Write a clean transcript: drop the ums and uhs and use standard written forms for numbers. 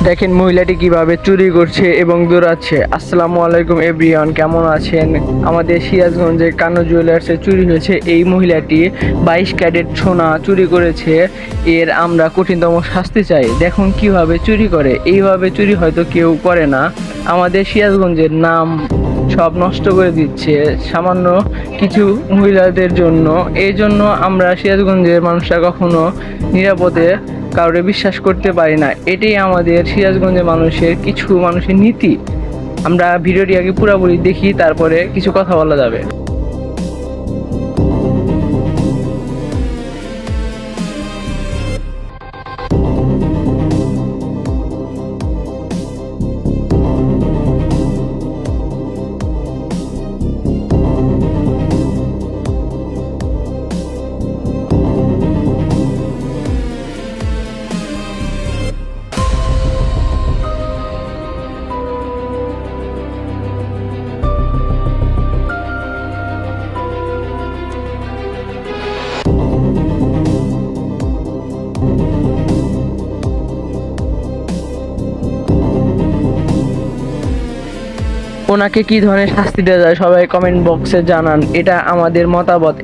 দেখেন মহিলাটি কিভাবে চুরি করছে এবং দৌড়াচ্ছে। আসসালামু আলাইকুম এভরিওয়ান, কেমন আছেন? আমাদের সিরাজগঞ্জে কানো জুয়েলার্সে চুরি হয়েছে। এই মহিলাটি 22 ক্যারেট সোনা চুরি করেছে। এর আমরা কঠিনতম শাস্তি চাই। দেখুন কিভাবে চুরি করে। এইভাবে চুরি হয়তো কেউ করে না। আমাদের সিরাজগঞ্জের নাম সব নষ্ট করে দিচ্ছে সামান্য কিছু মহিলাদের জন্য। এই জন্য আমরা সিরাজগঞ্জের মানুষরা কখনো নিরাপদে কাউরে বিশ্বাস করতে পারি না। এটাই আমাদের সিরাজগঞ্জের কিছু মানুষের নীতি। আমরা ভিডিওটি আগে পুরোপুরি দেখি, তারপরে কিছু কথা বলা যাবে। ওনাকে কি ধরনের শাস্তি দেওয়া যায় সবাই কমেন্ট বক্সে জানান। এটা আমাদের মতামত।